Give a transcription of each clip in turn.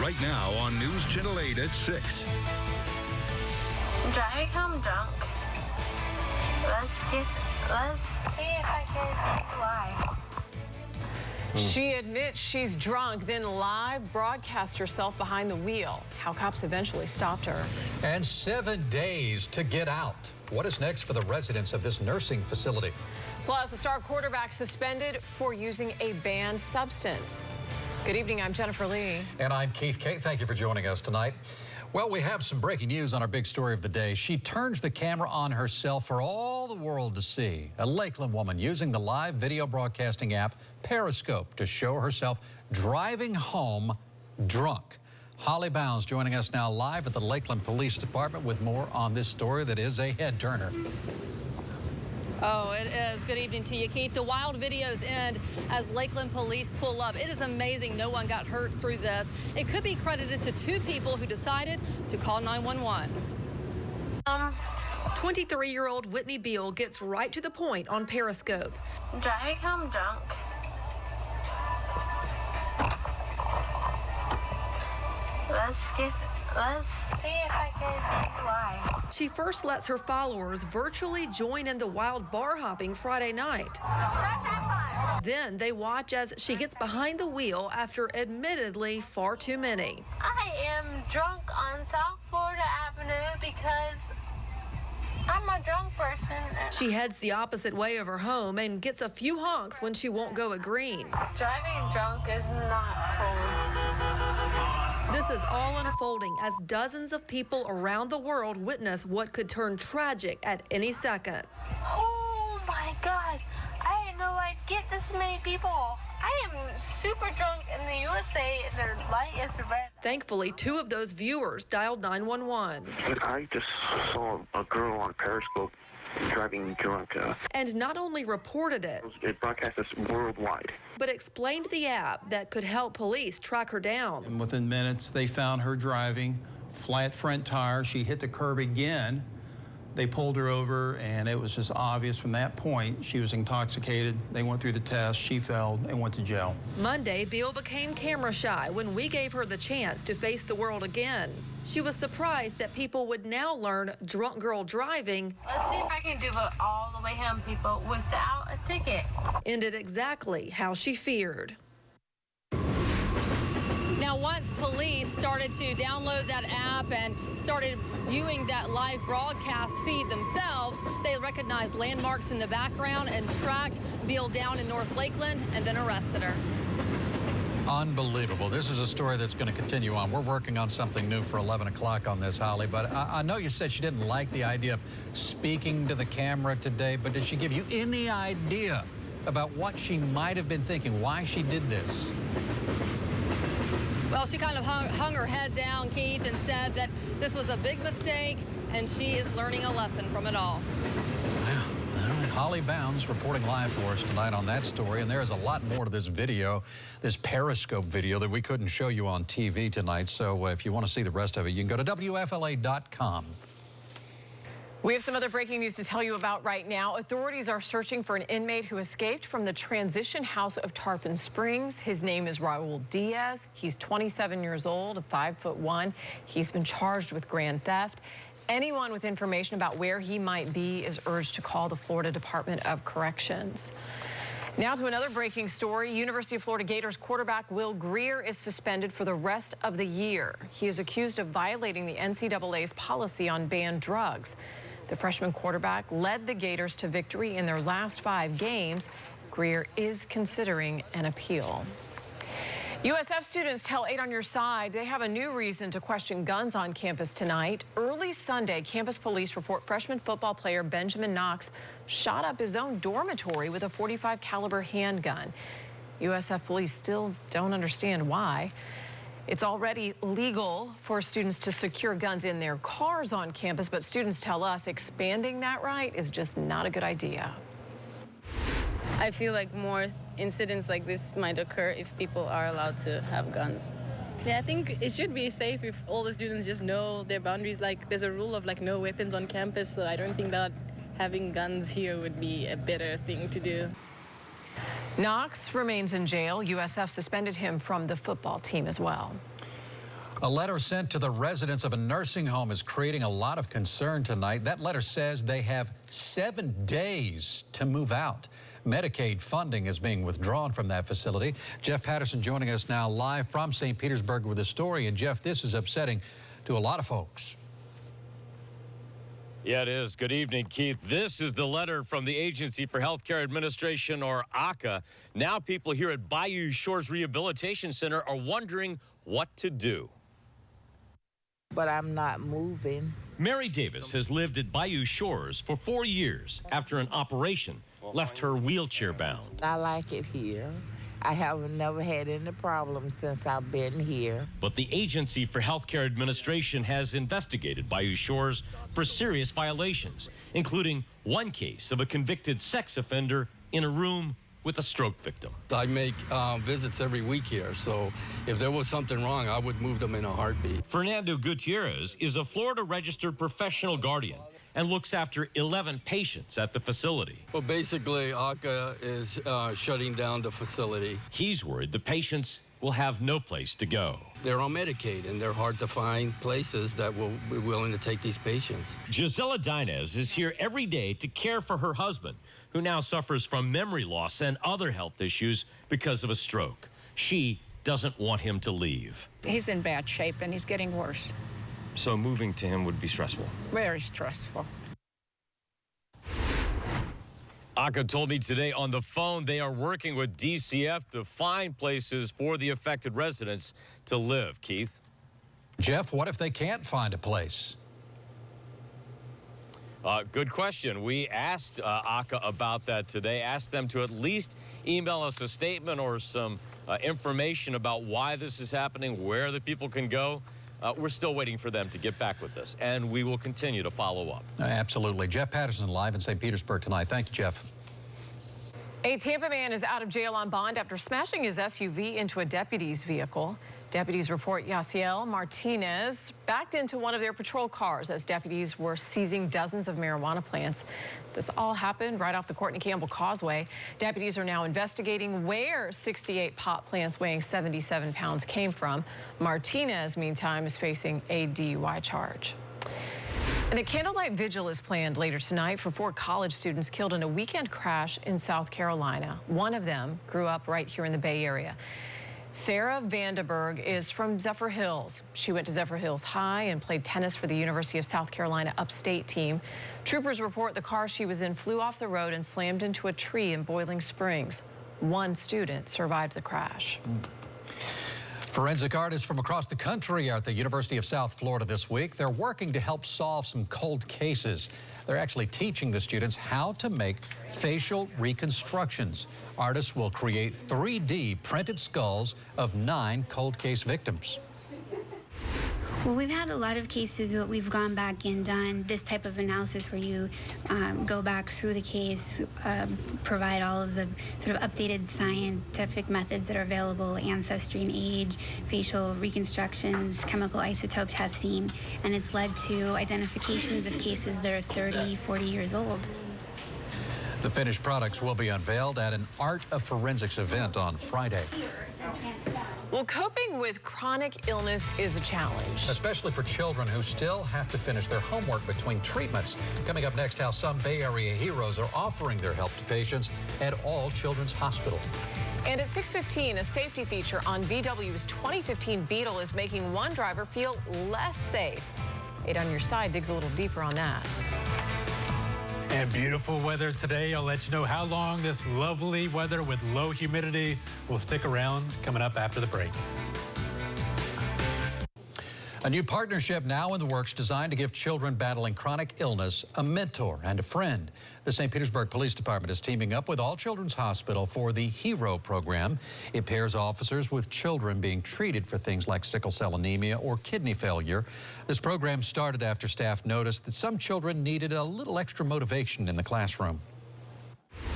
right now on News Channel 8 at 6. Driving home drunk. Let's see if I can think why. She admits she's drunk, then live broadcast herself behind the wheel. How cops eventually stopped her. And 7 days to get out. What is next for the residents of this nursing facility? Plus, a star quarterback suspended for using a banned substance. Good evening, I'm Jennifer Lee. And I'm Keith Kate. Thank you for joining us tonight. Well, we have some breaking news on our big story of the day. She turns the camera on herself for all the world to see. A Lakeland woman using the live video broadcasting app Periscope to show herself driving home drunk. Holly Bounds joining us now live at the Lakeland Police Department with more on this story that is a head-turner. Oh, it is. Good evening to you, Keith. The wild videos end as Lakeland police pull up. It is amazing no one got hurt through this. It could be credited to two people who decided to call 911. 23-year-old Whitney Beal gets right to the point on Periscope. Driving home drunk. Let's see if I can think why. She first lets her followers virtually join in the wild bar hopping Friday night. Then they watch as she gets behind the wheel after admittedly far too many. I am drunk on South Florida Avenue because I'm a drunk person. She heads the opposite way of her home and gets a few honks when she won't go at green. Driving drunk is not cool. This is all unfolding as dozens of people around the world witness what could turn tragic at any second. Oh my God, I didn't know I'd get this many people. I am super drunk in the USA and their light is red. Thankfully, two of those viewers dialed 911. I just saw a girl on Periscope driving drunk. And not only reported it, It broadcasts this worldwide. but explained the app that could help police track her down. And within minutes, they found her driving, flat front tire. She hit the curb again. They pulled her over, and it was just obvious from that point she was intoxicated. They went through the test. She failed and went to jail. Monday, Beal became camera shy when we gave her the chance to face the world again. She was surprised that people would now learn drunk girl driving Let's see if I can do it all the way home, people, without a ticket. ended exactly how she feared. Now, once police started to download that app and started viewing that live broadcast feed themselves, they recognized landmarks in the background and tracked Beal down in North Lakeland and then arrested her. Unbelievable. This is a story that's going to continue on. We're working on something new for 11 o'clock on this, Holly, but I know you said she didn't like the idea of speaking to the camera today, but did she give you any idea about what she might have been thinking, why she did this? Well, she kind of hung her head down, Keith, and said that this was a big mistake and she is learning a lesson from it all. Well, all right. Holly Bounds reporting live for us tonight on that story, and there is a lot more to this video, this Periscope video that we couldn't show you on TV tonight. So if you want to see the rest of it, you can go to WFLA.com. We have some other breaking news to tell you about right now. Authorities are searching for an inmate who escaped from the transition house of Tarpon Springs. His name is Raul Diaz. He's 27 years old, 5'1". He's been charged with grand theft. Anyone with information about where he might be is urged to call the Florida Department of Corrections. Now to another breaking story. University of Florida Gators quarterback Will Greer is suspended for the rest of the year. He is accused of violating the NCAA's policy on banned drugs. The freshman quarterback led the Gators to victory in their last 5 games. Greer is considering an appeal. USF students tell 8 on Your Side they have a new reason to question guns on campus tonight. Early Sunday, campus police report freshman football player Benjamin Knox shot up his own dormitory with a .45 caliber handgun. USF police still don't understand why. It's already legal for students to secure guns in their cars on campus, but students tell us expanding that right is just not a good idea. I feel like more incidents like this might occur if people are allowed to have guns. Yeah, I think it should be safe if all the students just know their boundaries. Like, there's a rule of, like, no weapons on campus, so I don't think that having guns here would be a better thing to do. Knox remains in jail. USF suspended him from the football team as well. A letter sent to the residents of a nursing home is creating a lot of concern tonight. That letter says they have 7 days to move out. Medicaid funding is being withdrawn from that facility. Jeff Patterson joining us now live from St. Petersburg with a story. And Jeff, this is upsetting to a lot of folks. Yeah, it is. Good evening, Keith. This is the letter from the Agency for Healthcare Administration, or AHCA. Now people here at Bayou Shores Rehabilitation Center are wondering what to do. But I'm not moving. Mary Davis has lived at Bayou Shores for 4 years after an operation left her wheelchair bound. I like it here. I have never had any problems since I've been here. But the Agency for Healthcare Administration has investigated Bayou Shores for serious violations, including one case of a convicted sex offender in a room with a stroke victim. I make visits every week here, so if there was something wrong, I would move them in a heartbeat. Fernando Gutierrez is a Florida-registered professional guardian and looks after 11 patients at the facility. Well, basically, AHCA is shutting down the facility. He's worried the patients will have no place to go. They're on Medicaid, and they're hard to find places that will be willing to take these patients. Gisela Dinez is here every day to care for her husband, who now suffers from memory loss and other health issues because of a stroke. She doesn't want him to leave. He's in bad shape, and he's getting worse. So moving to him would be stressful? Very stressful. AHCA told me today on the phone they are working with DCF to find places for the affected residents to live. Keith? Jeff, what if they can't find a place? Good question. We asked AHCA about that today, asked them to at least email us a statement or some information about why this is happening, where the people can go. We're still waiting for them to get back with us, and we will continue to follow up. Absolutely. Jeff Patterson live in St. Petersburg tonight. Thank you, Jeff. A Tampa man is out of jail on bond after smashing his SUV into a deputy's vehicle. Deputies report Yaciel Martinez backed into one of their patrol cars as deputies were seizing dozens of marijuana plants. This all happened right off the Courtney Campbell Causeway. Deputies are now investigating where 68 pot plants weighing 77 pounds came from. Martinez, meantime, is facing a DUI charge. And a candlelight vigil is planned later tonight for 4 college students killed in a weekend crash in South Carolina. One of them grew up right here in the Bay Area. Sarah Vandenberg is from Zephyr Hills. She went to Zephyr Hills High and played tennis for the University of South Carolina upstate team. Troopers report the car she was in flew off the road and slammed into a tree in Boiling Springs. 1 student survived the crash. Forensic artists from across the country are at the University of South Florida this week. They're working to help solve some cold cases. They're actually teaching the students how to make facial reconstructions. Artists will create 3D printed skulls of 9 cold case victims. Well, we've had a lot of cases where we've gone back and done this type of analysis where you go back through the case, provide all of the sort of updated scientific methods that are available, ancestry and age, facial reconstructions, chemical isotope testing, and it's led to identifications of cases that are 30, 40 years old. The finished products will be unveiled at an Art of Forensics event on Friday. Well, coping with chronic illness is a challenge. Especially for children who still have to finish their homework between treatments. Coming up next, how some Bay Area heroes are offering their help to patients at All Children's Hospital. And at 6:15, a safety feature on VW's 2015 Beetle is making one driver feel less safe. 8 on your side digs a little deeper on that. And beautiful weather today. I'll let you know how long this lovely weather with low humidity will stick around coming up after the break. A new partnership now in the works designed to give children battling chronic illness a mentor and a friend. The St. Petersburg Police Department is teaming up with All Children's Hospital for the HERO program. It pairs officers with children being treated for things like sickle cell anemia or kidney failure. This program started after staff noticed that some children needed a little extra motivation in the classroom.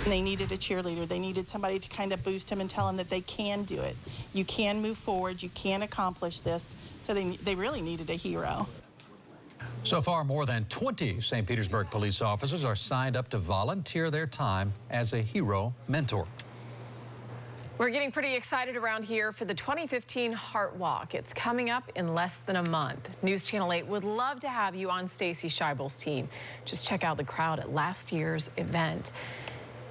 They needed a cheerleader. They needed somebody to kind of boost them and tell them that they can do it. You can move forward. You can accomplish this. So they really needed a hero. So far, more than 20 St. Petersburg police officers are signed up to volunteer their time as a hero mentor. We're getting pretty excited around here for the 2015 Heart Walk. It's coming up in less than a month. News Channel 8 would love to have you on Stacy Scheibel's team. Just check out the crowd at last year's event.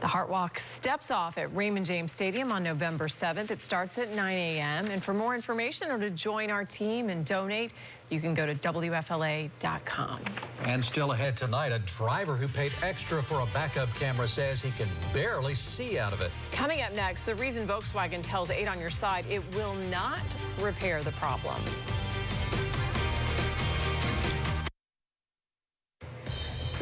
The Heart Walk steps off at Raymond James Stadium on November 7th. It starts at 9 a.m. And for more information or to join our team and donate, you can go to WFLA.com. And still ahead tonight, a driver who paid extra for a backup camera says he can barely see out of it. Coming up next, the reason Volkswagen tells 8 on Your Side it will not repair the problem.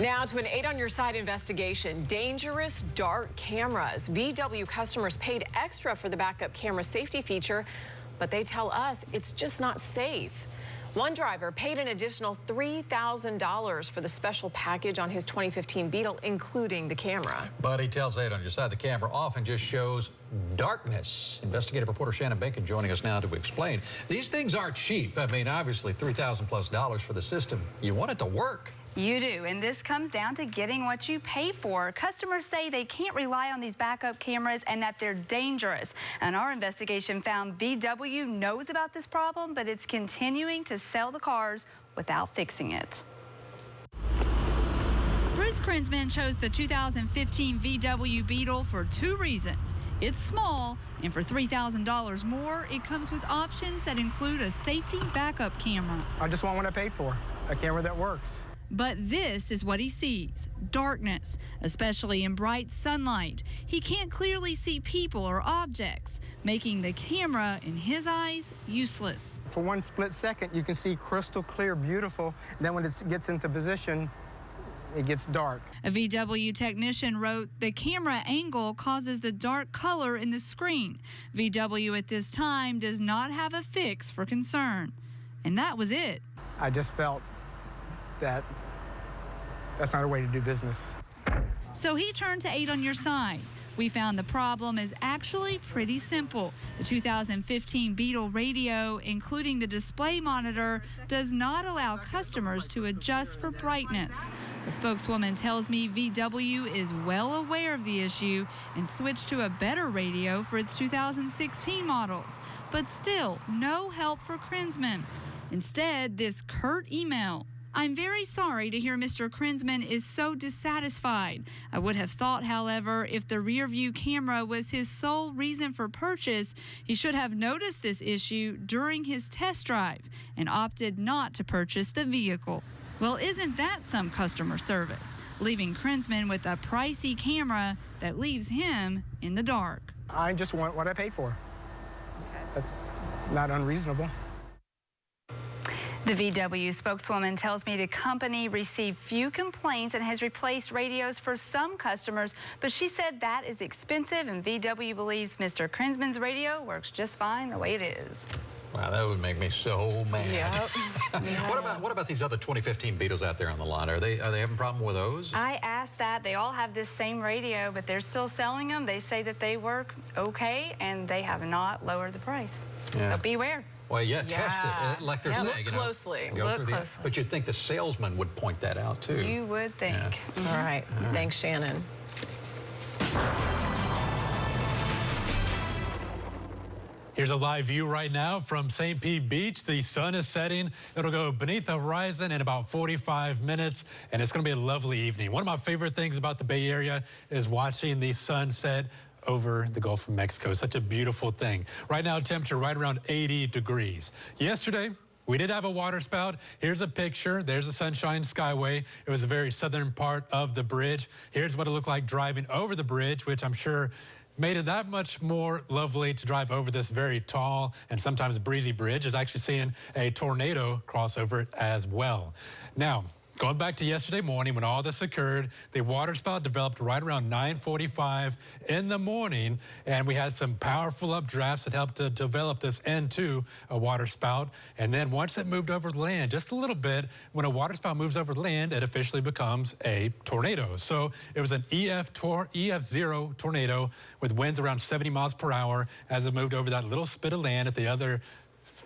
Now to an 8 on Your Side investigation. Dangerous dark cameras. VW customers paid extra for the backup camera safety feature, but they tell us it's just not safe. One driver paid an additional $3,000 for the special package on his 2015 Beetle, including the camera. But he tells 8 on Your Side the camera often just shows darkness. Investigative reporter Shannon Bacon joining us now to explain. These things aren't cheap. I mean, obviously $3,000+ for the system. You want it to work. You do, and this comes down to getting what you pay for. Customers say they can't rely on these backup cameras and that they're dangerous. And our investigation found VW knows about this problem, but it's continuing to sell the cars without fixing it. Bruce Krinsman chose the 2015 VW Beetle for 2 reasons. It's small, and for $3,000 more, it comes with options that include a safety backup camera. I just want what I paid for, a camera that works. But this is what he sees, darkness, especially in bright sunlight. He can't clearly see people or objects, making the camera, in his eyes, useless. For one split second, you can see crystal clear, beautiful. Then when it gets into position, it gets dark. A VW technician wrote, the camera angle causes the dark color in the screen. VW at this time does not have a fix for concern. And that was it. I just felt that that's not a way to do business. So he turned to 8 on Your Side. We found the problem is actually pretty simple. The 2015 Beetle radio, including the display monitor, does not allow customers to adjust for brightness. A spokeswoman tells me VW is well aware of the issue and switched to a better radio for its 2016 models. But still, no help for Krinsman. Instead, this curt email. I'm very sorry to hear Mr. Krinsman is so dissatisfied. I would have thought, however, if the rear view camera was his sole reason for purchase, he should have noticed this issue during his test drive and opted not to purchase the vehicle. Well, isn't that some customer service? Leaving Krinsman with a pricey camera that leaves him in the dark. I just want what I paid for. That's not unreasonable. The VW spokeswoman tells me the company received few complaints and has replaced radios for some customers, but she said that is expensive, and VW believes Mr. Krinsman's radio works just fine the way it is. Wow, that would make me so mad. Yep. What about these other 2015 Beetles out there on the lot? Are they having a problem with those? I asked that. They all have this same radio, but they're still selling them. They say that they work okay, and they have not lowered the price. Yeah. So beware. Well, yeah, test it, like they're saying. Look closely. Look closely. But you'd think the salesman would point that out, too. You would think. Yeah. All right. Thanks, Shannon. Here's a live view right now from St. Pete Beach. The sun is setting. It'll go beneath the horizon in about 45 minutes, and it's going to be a lovely evening. One of my favorite things about the Bay Area is watching the sunset over the Gulf of Mexico. Such a beautiful thing. Right now, temperature right around 80 degrees. Yesterday, we did have a water spout. Here's a picture. There's the Sunshine Skyway. It was a very southern part of the bridge. Here's what it looked like driving over the bridge, which I'm sure made it that much more lovely to drive over this very tall and sometimes breezy bridge. Is actually seeing a tornado cross over it as well. Now, going back to yesterday morning when all this occurred, the waterspout developed right around 9:45 in the morning, and we had some powerful updrafts that helped to develop this into a waterspout. And then once it moved over the land just a little bit, when a waterspout moves over the land, it officially becomes a tornado. So it was an EF0 tornado with winds around 70 miles per hour as it moved over that little spit of land at the other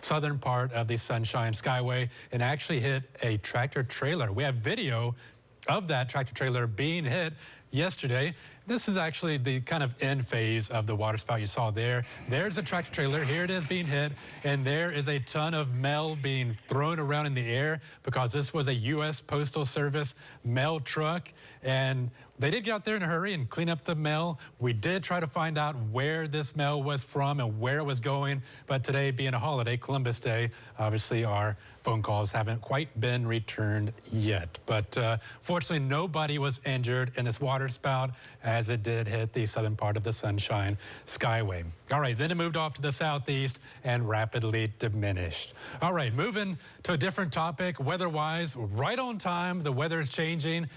southern part of the Sunshine Skyway and actually hit a tractor trailer. We have video of that tractor trailer being hit. yesterday. This is actually the kind of end phase of the water spout you saw there. There's a tractor trailer. Here it is being hit, and there is a ton of mail being thrown around in the air because this was a U.S. Postal Service mail truck, and they did get out there in a hurry and clean up the mail. We did try to find out where this mail was from and where it was going, but today being a holiday, Columbus Day, obviously our phone calls haven't quite been returned yet. But fortunately, nobody was injured in this water spout as it did hit the southern part of the Sunshine Skyway. All right, then it moved off to the southeast and rapidly diminished. All right, moving to a different topic, weather-wise, right on time, the weather is changing.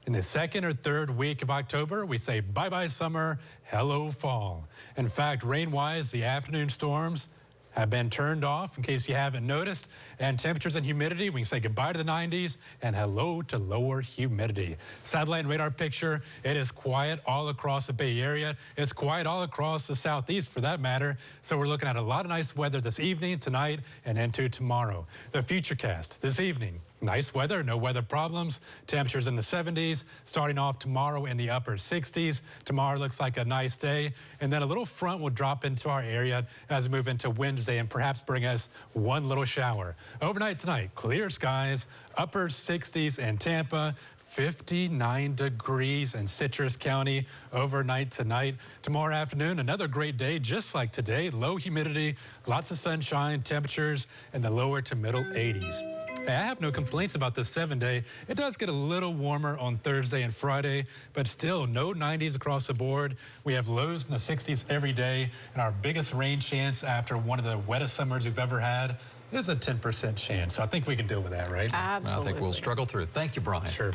In the second or third week of October, we say bye-bye summer, hello fall. In fact, rain-wise, the afternoon storms have been turned off, in case you haven't noticed. And temperatures and humidity, we can say goodbye to the 90s and hello to lower humidity. Satellite and radar picture, it is quiet all across the Bay Area. It's quiet all across the Southeast for that matter. So we're looking at a lot of nice weather this evening, tonight, and into tomorrow. The Futurecast this evening. Nice weather, no weather problems. Temperatures in the 70s, starting off tomorrow in the upper 60s. Tomorrow looks like a nice day, and then a little front will drop into our area as we move into Wednesday and perhaps bring us one little shower. Overnight tonight, clear skies, upper 60s in Tampa, 59 degrees in Citrus County overnight tonight. Tomorrow afternoon, another great day, just like today. Low humidity, lots of sunshine, temperatures in the lower to middle 80s. Hey, I have no complaints about this 7-day. It does get a little warmer on Thursday and Friday, but still no 90s across the board. We have lows in the 60s every day, and our biggest rain chance after one of the wettest summers we've ever had is a 10% chance. So I think we can deal with that, right? Absolutely. I think we'll struggle through. Thank you, Brian. Sure.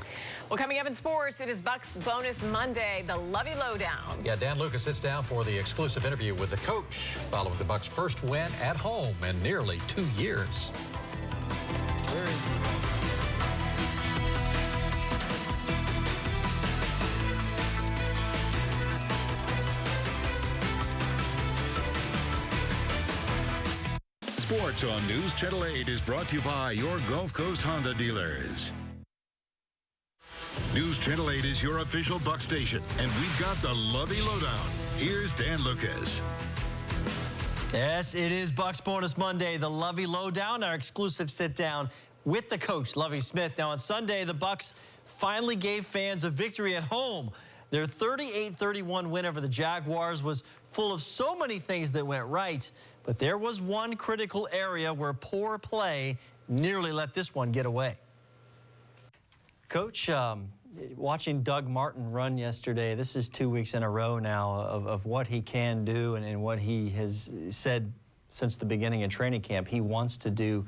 Well, coming up in sports, it is Bucks Bonus Monday, the Lovey Lowdown. Yeah, Dan Lucas sits down for the exclusive interview with the coach following the Bucks' first win at home in nearly 2 years. Sports on News Channel 8 is brought to you by your Gulf Coast Honda dealers. News Channel 8 is your official Buck station, and we've got the Lovey Lowdown. Here's Dan Lucas. Yes, it is Bucks Bonus Monday, the Lovey Lowdown, our exclusive sit-down with the coach, Lovey Smith. Now, on Sunday, the Bucks finally gave fans a victory at home. Their 38-31 win over the Jaguars was full of so many things that went right, but there was one critical area where poor play nearly let this one get away. Coach, watching Doug Martin run yesterday, this is 2 weeks in a row now of what he can do and what he has said since the beginning of training camp he wants to do.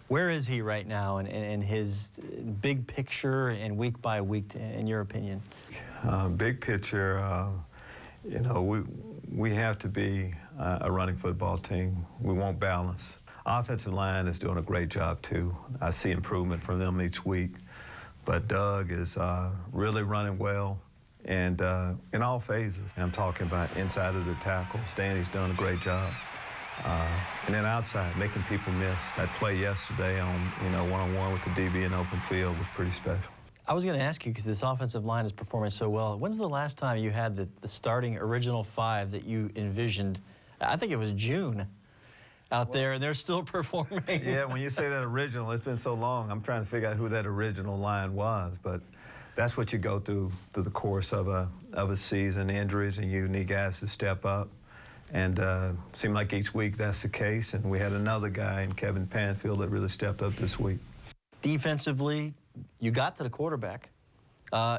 Where is he right now in his big picture and week by week, in your opinion? Big picture, you know, we have to be a running football team. We want balance. Offensive line is doing a great job, too. I see improvement from them each week. But Doug is really running well, and in all phases. I'm talking about inside of the tackles. Danny's done a great job. And then outside, making people miss. That play yesterday on, you know, one-on-one with the DB in open field was pretty special. I was going to ask you, because this offensive line is performing so well, when's the last time you had the starting original five that you envisioned? I think it was June out there, and they're still performing. Yeah, when you say that original, it's been so long. I'm trying to figure out who that original line was, but that's what you go through the course of a season, injuries, and you need guys to step up. And it seemed like each week that's the case, and we had another guy in Kevin Panfield that really stepped up this week. Defensively, you got to the quarterback.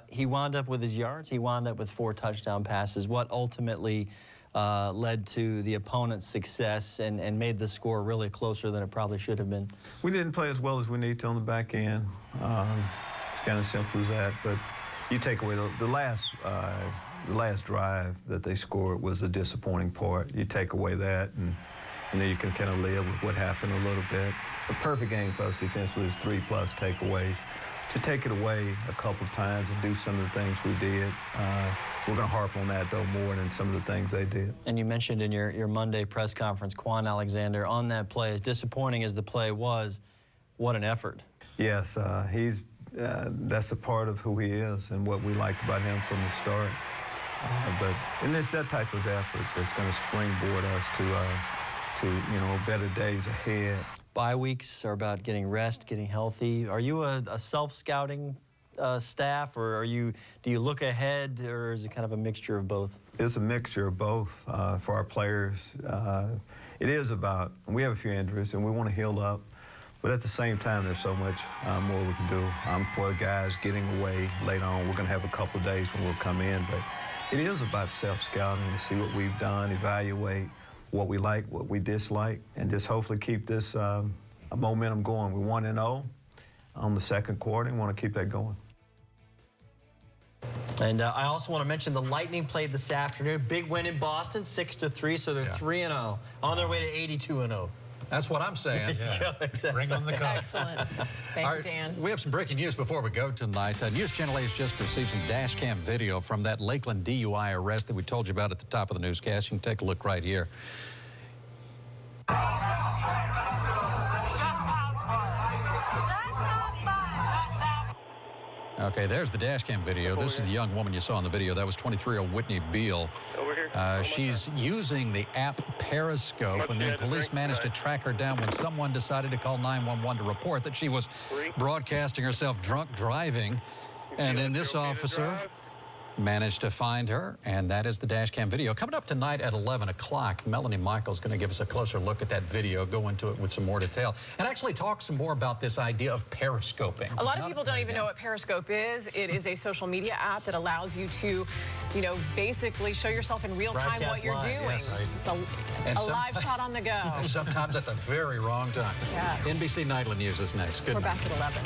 He wound up with his yards. He wound up with 4 touchdown passes. What ultimately led to the opponent's success and made the score really closer than it probably should have been? We didn't play as well as we need to on the back end. It's kind of simple as that. But you take away the last drive that they scored was the disappointing part. You take away that, and you know you can kind of live with what happened a little bit. The perfect game for us defensively is 3+ takeaways. To take it away a couple of times and do some of the things we did, we're going to harp on that, though, more than some of the things they did. And you mentioned in your Monday press conference, Quan Alexander, on that play, as disappointing as the play was, what an effort. Yes, he's that's a part of who he is and what we liked about him from the start. And it's that type of effort that's going to springboard us to better days ahead. Bye weeks are about getting rest, getting healthy. Are you a self-scouting staff, or do you look ahead, or is it kind of a mixture of both? It's a mixture of both for our players. It is about, we have a few injuries and we want to heal up, but at the same time, there's so much more we can do. I'm for the guys getting away later on. We're going to have a couple of days when we'll come in, but it is about self-scouting to see what we've done, evaluate what we like, what we dislike, and just hopefully keep this momentum going. We're 1-0 on the second quarter and want to keep that going. And I also want to mention the Lightning played this afternoon. Big win in Boston, 6-3, so they're 3-0, on their way to 82-0. That's what I'm saying. Yeah. Exactly. Bring on the cup. Excellent. Thank you, Dan. We have some breaking news before we go tonight. News Channel 8 has just received some dash cam video from that Lakeland DUI arrest that we told you about at the top of the newscast. You can take a look right here. Okay, there's the dash cam video. This is the young woman you saw in the video. That was 23-year-old Whitney Beal. She's using the app Periscope, and then police managed to track her down when someone decided to call 911 to report that she was broadcasting herself drunk driving. And then this officer managed to find her, and that is the dash cam video. Coming up tonight at 11 o'clock, Melanie Michael's going to give us a closer look at that video, go into it with some more detail, and actually talk some more about this idea of periscoping. A lot of people don't even know what Periscope is. It is a social media app that allows you to, basically show yourself in real time what you're doing. Yes. It's a live shot on the go. Sometimes at the very wrong time. Yeah. NBC Nightly News is next. Good We're night. back at 11.